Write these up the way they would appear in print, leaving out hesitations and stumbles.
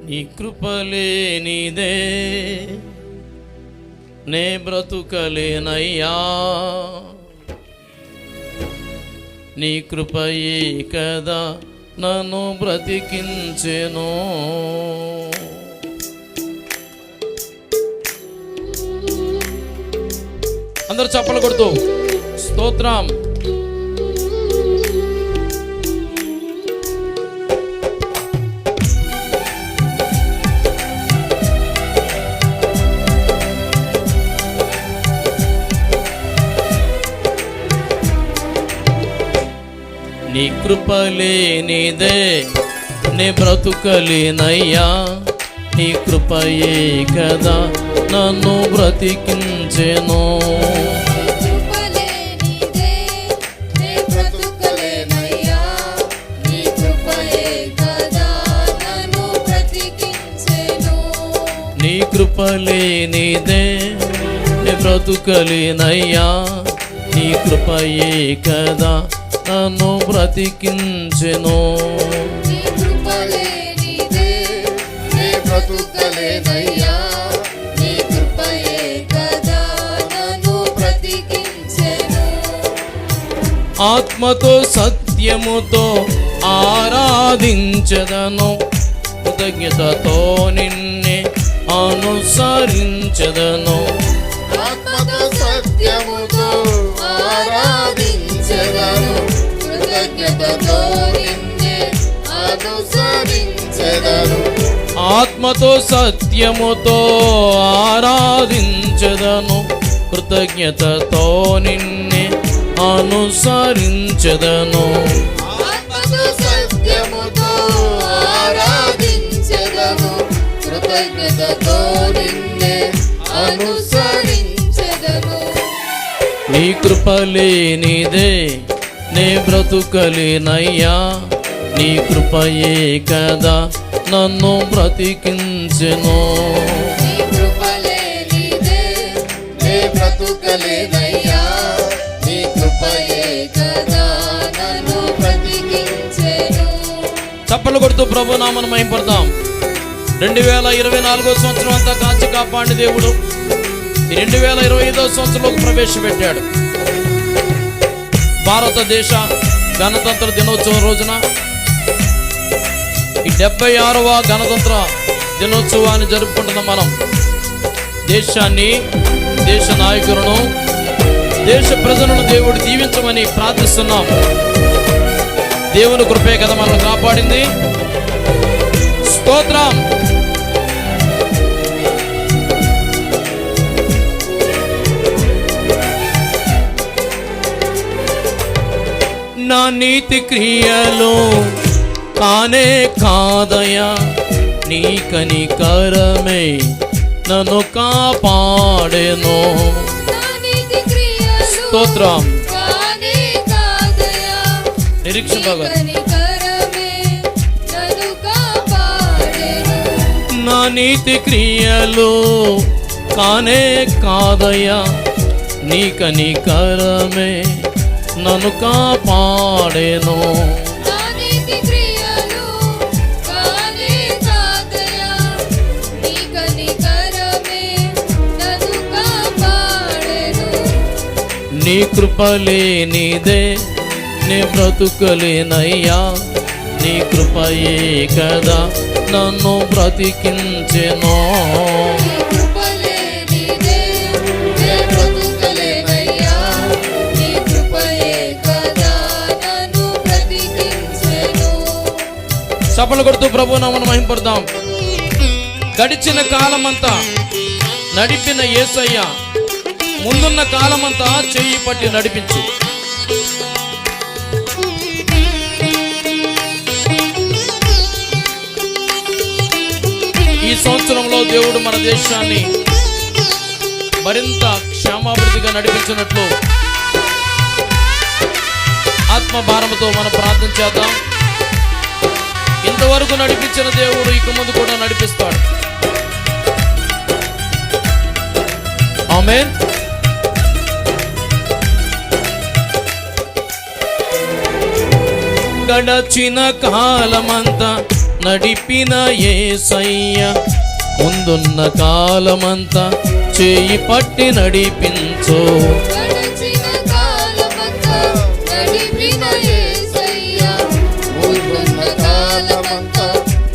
నీ కృపలేనిదే నే బ్రతుకలేనయ్యా, నీ కృపయే కదా నన్ను బ్రతికించెను. అందరూ చప్పలు కొడుతూ స్తోత్రం. నీ కృపలేనిదే నే బ్రతుకలేనయ్యా, నీ కృపయే కదా నన్ను బ్రతికించెను. నీ కృపలేనిదే నే బ్రతుకలేనయ్యా, నీ కృపయే కదా నన్ను బ్రతికించెను. ఆత్మతో సత్యముతో ఆరాధించదను, కృతజ్ఞతతో నిన్నే అనుసరించదను. ఆత్మతో సత్యముతో ఆరాధించదను, కృతజ్ఞతతో నిన్నే అనుసరించదను. ఆత్మతో సత్యముతో ఆరాధించదను, కృతజ్ఞతతో నిన్నే అనుసరించదను. ఆత్మతో సత్యముతో ఆరాధించదను, కృతజ్ఞతతో నిన్నే అనుసరించదను. నీ కృపలేనిదే నే బ్రతుకలేనయ్యా, నీ కృపయే కదా నన్ను బ్రతికించెను. నీ కృపలేనిదే నే బ్రతుకలేనయ్యా, నీ కృపయే కదా నన్ను బ్రతికించెను. చప్పలు కొడుతూ ప్రభు నామమును మహింపడదాం. 2024 సంవత్సరం అంతా కాచి కాపాడిన దేవుడు ఈ 2025 సంవత్సరంలోకి ప్రవేశపెట్టాడు. భారతదేశ గణతంత్ర దినోత్సవం రోజున ఈ 76వ గణతంత్ర దినోత్సవాన్ని జరుపుకుంటున్న మనం దేశాన్ని, దేశ నాయకులను, దేశ ప్రజలను దేవుడు దీవించమని ప్రార్థిస్తున్నాం. దేవుని కృపే కదా మనల్ని కాపాడింది. స్తోత్రం. నా నీతి క్రియలు కానే కాదయా, నీ కనికరమే నన్ను కాపాడెను. స్తోత్రం. నిరీక్షణ బాగా. నా నీతి క్రియలు కానే కాదయా, నీ కనికరమే నన్ను కాపాడెను. నీ కృపలేనిదే నే బ్రతుకలేనయ్యా, నీ కృపయే కదా నన్ను బ్రతికించెను. చప్పలు కొడుతూ ప్రభు నామమును మహింపడదాం. గడిచిన కాలమంతా నడిపిన యేసయ్య ముందున్న కాలమంతా చెయ్యి పట్టి నడిపించు. ఈ సంవత్సరంలో దేవుడు మన దేశాన్ని మరింత క్షేమాభివృద్ధిగా నడిపించినట్లు ఆత్మభారముతో మనం ప్రార్థన చేద్దాం. ఇంతవరకు నడిపించిన దేవుడు ఇక ముందు కూడా నడిపిస్తాడు. ఆమేన్. గడచిన కాలమంతా నడిపిన యేసయ్య ముందున్న కాలమంతా చేయి పట్టి నడిపించు. గడచిన కాలమంతా నడిపిన యేసయ్య ముందున్న కాలమంతా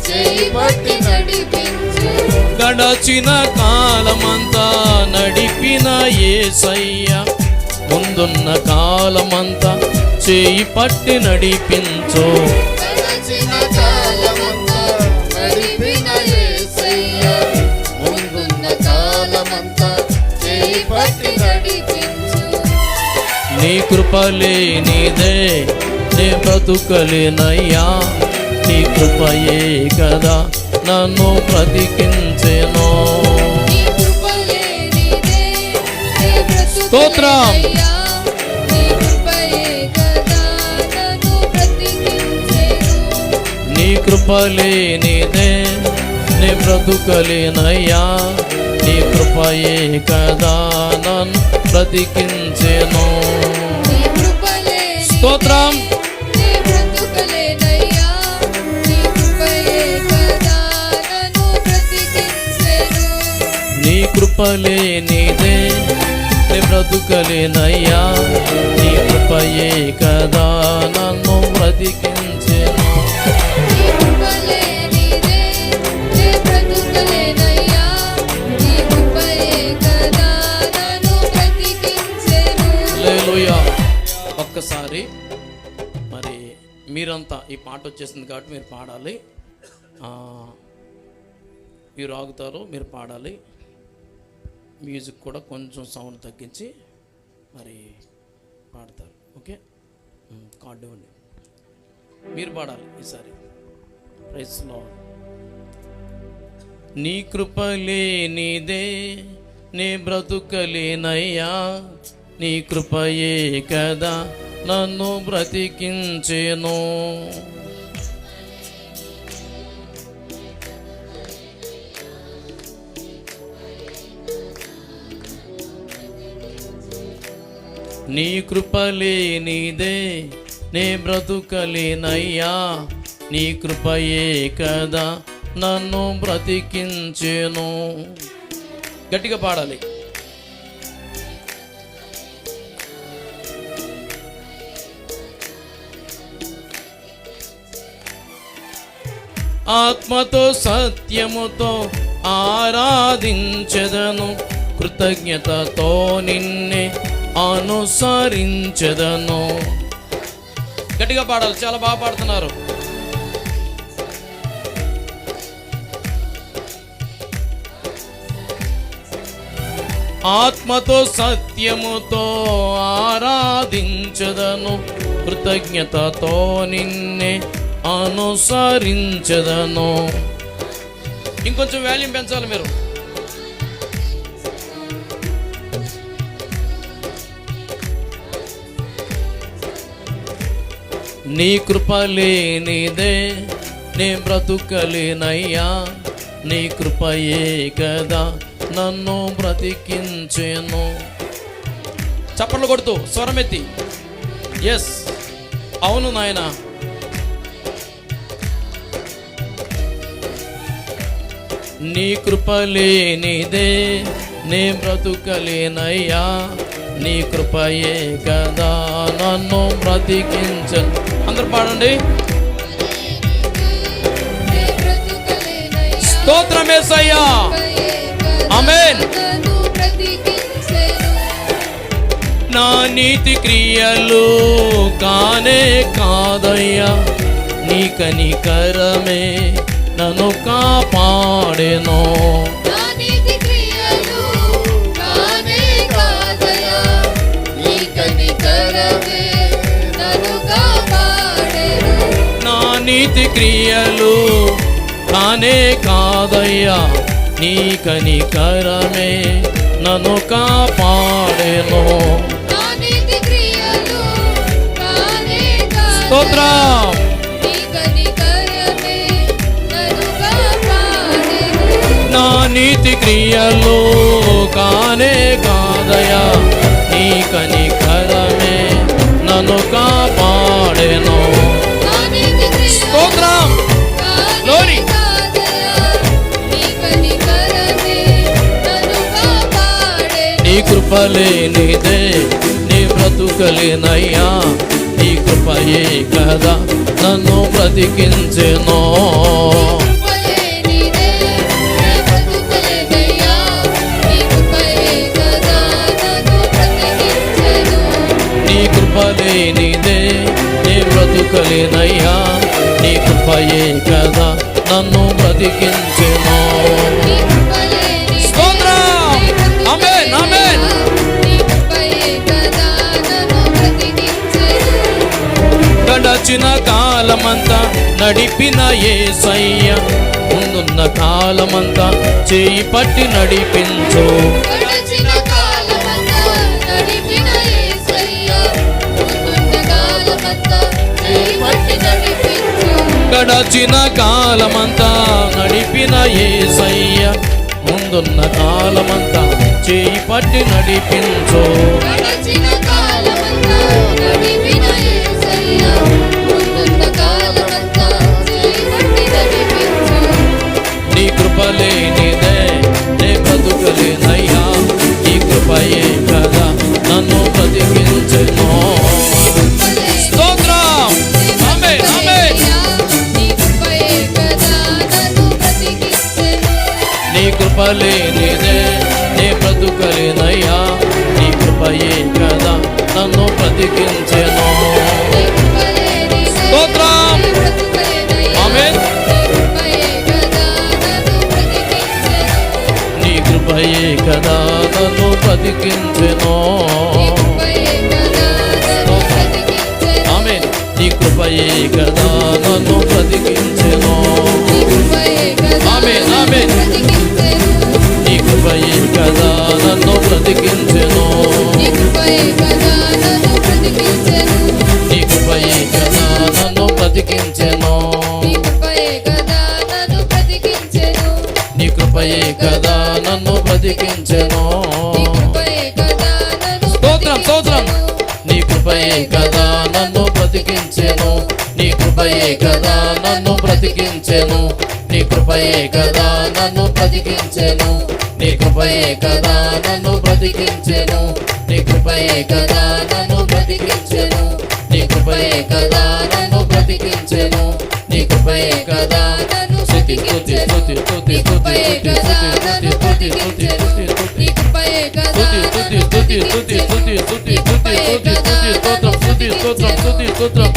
చేయి పట్టి నడిపించు. గడచిన కాలమంతా నడిపిన యేసయ్య ముందున్న కాలమంతా చేయి పట్టి నడిపించు. గడచిన కాలమంతా నడిపిన యేసయ్య ముందున్న కాలమంతా చేయి పట్టి నడిపించు. నీ కృపలేనిదే నే బ్రతుకలేనయ్యా, నీ కృపయే కదా నన్ను బ్రతికించెను. నీ కృపలేనిదే నే స్తోత్రం. బ్రతుకలేనయ్యా, నీ కృపయే కదా నన్ను బ్రతికించెను. నీ కృపలేనిదే నే బ్రతుకలేనయ్యా, నీ కృపయే కదా నన్ను బ్రతికించెను. నీ కృపలేనిదే స్తోత్రం. నే బ్రతుకలేనయ్యా, నీ కృపయే కదా నన్ను బ్రతికించెను. నీ కృపలేనిదే నే బ్రతుకలేనయ్యా, నీ కృపయే కదా నన్ను బ్రతికించెను. నీ కృపలేనిదే నే బ్రతుకలేనయ్యా, నీ కృపయే కదా నన్ను బ్రతికించెను. హల్లెలూయా. ఒక్కసారి మరి మీరంతా ఈ పాట వచ్చేసింది కాబట్టి మీరు పాడాలి. మీరు ఆగుతారు, మీరు పాడాలి. మ్యూజిక్ కూడా కొంచెం సౌండ్ తగ్గించి మరి పాడతారు. ఓకే, కార్డు ఇవ్వండి. మీరు పాడాలి ఈసారి. Praise Lord. నీ కృపలేనిదే నే బ్రతుకలేనయ్యా, నీ కృపయే కదా నన్ను బ్రతికించెను. నీ కృపలేనిదే నే బ్రతుకలేనయ్యా, నీ కృపయే కదా నన్ను బ్రతికించెను. గట్టిగా పాడాలి. ఆత్మతో సత్యముతో ఆరాధించెదను, కృతజ్ఞతతో నిన్నే అనుసరించెదను. గట్టిగా పాడాలి, చాలా బాగా పాడుతున్నారు. ఆత్మతో సత్యముతో ఆరాధించెదను, కృతజ్ఞతతో నిన్నే అనుసరించెదను. ఇంకొంచెం వాల్యూమ్ పెంచాలి మీరు. నీ కృపలేనిదే నే బ్రతుకలేనయ్యా, నీ కృపయే కదా నన్ను బ్రతికించెను. చప్పట్లు కొడుతూ స్వరమెత్తి, ఎస్ అవును నాయనా. నీ కృపలేనిదే నే బ్రతుకలేనయ్యా, నీ కృపయే కదా నన్ను బ్రతికించెను. అందరు పాడండి. నే బ్రతుకలేనయ్యా, స్తోత్రం యేసయ్యా. కృపయే కదా ఆమేన్. నన్ను బ్రతికించెను. నా నీతి క్రియలు కానే కాదయ్యా, నీ కనికరమే నన్ను కాపాడెను. నా నీతి క్రియలు కానే కాదయా, నీ కనికరమే నన్ను కాపాడెను. నా నీతి క్రియలు కానే కాదయ్యా, నీ కనికరమే నన్ను కాపాడెను. నా నీతి క్రియలు కానే కాదయా, స్తోత్రం. నీ కనికరమే నన్ను కాపాడెను. నా నీతి క్రియలు కానే కాదయా, నీ కనికరమే నన్ను కాపాడెను. నా నీతి క్రియలు స్తోత్రం. కానే కృపలేనిదే నీ బ్రతుకలేనయ్యా, నీ కృపయే కదా నన్ను బ్రతికించెను. కృపలేనిదే నీ బ్రతుకలేనయ్యా, నీ కృపయే కదా నన్ను బ్రతికించెను. నీ కృపలేనిదే నీ బ్రతుకలేనయ్యా, నీ కృపయే కదా నన్ను బ్రతికించెను. నీ కృపలేనిదే స్తోత్రం. నీ బ్రతుకలేనయ్యా, ఆమేన్, ఆమేన్. నీ కృపయే కదా నన్ను బ్రతికించెను. గడచిన కాలమంతా నడిపిన యేసయ్య, ముందున్న కాలమంతా చేయి పట్టి నడిపించు. గడచిన కాలమంతా నడిపిన యేసయ్యా, ముందున్న కాలమంతా చేయి పట్టి నడిపించు. గడచిన కాలమంతా నడిపిన యేసయ్య, ముందున్న కాలమంతా చేయి పట్టి నడిపించు. గడచిన కాలమంతా నడిపిన యేసయ్యా, ముందున్న కాలమంతా చేయి పట్టి నడిపించు. నీ కృపలేనిదే నే బ్రతుకలేనయ్యా, నీ కృపయే కదా నన్ను బ్రతికించెను. స్తోత్రం. ఆమేన్, ఆమేన్. నీ కృపయే కదా నన్ను బ్రతికించెను. నీ కృపలేనిదే నే బ్రతుకలేనయ్యా, నీ కృపయే కదా నన్ను బ్రతికించెను. నీ కృపలేనిదే స్తోత్రం. నీ బ్రతుకలేనయ్యా, ఆమేన్. నీ కృపయే కదా నన్ను బ్రతికించెను. నీ కృపయే కదా నన్ను బ్రతికించెను. నీ కృపయే కదా నన్ను బ్రతికించెను. ఆమేన్. నీ కృపయే కదా నన్ను బ్రతికించెను. నీ కృపయే కదా ఆమేన్, నన్ను ఆమేన్. బ్రతికించెను. నీ కృపయే కదా నన్ను బ్రతికించెను. నీ కృపయే కదా నన్ను బ్రతికించెను. నీ కృపయే కదా నన్ను బ్రతికించెను. నీ కృపయే కదా నన్ను బ్రతికించెను. నీ కృపయే కదా నన్ను బ్రతికించెను. నీ కృపయే కదా నన్ను స్తోత్రం, స్తోత్రం. బ్రతికించెను. నీ కృపయే కదా నన్ను బ్రతికించెను. నీ కృపయే కదా నన్ను బ్రతికించెను. నీ కృపయే కదా నన్ను బ్రతికించెను. నీ కృపయే కదా నన్ను బ్రతికించెను. నీ కృపయే కదా నన్ను బ్రతికించెను. నీ కృపయే కదా నన్ను బ్రతికించెను. నీ కృపయే కదా నన్ను స్తుతి స్తుతి స్తుతి స్తుతి నీ కృపయే స్తుతి కదా స్తుతి నన్ను స్తుతి స్తుతి బ్రతికించెను. స్తుతి నీ కృపయే కదా స్తుతి స్తుతి నన్ను స్తుతి స్తుతి బ్రతికించెను. స్తుతి స్తుతి స్తుతి స్తుతి స్తుతి స్తోత్రం స్తుతి స్తోత్రం స్తుతి స్తోత్రం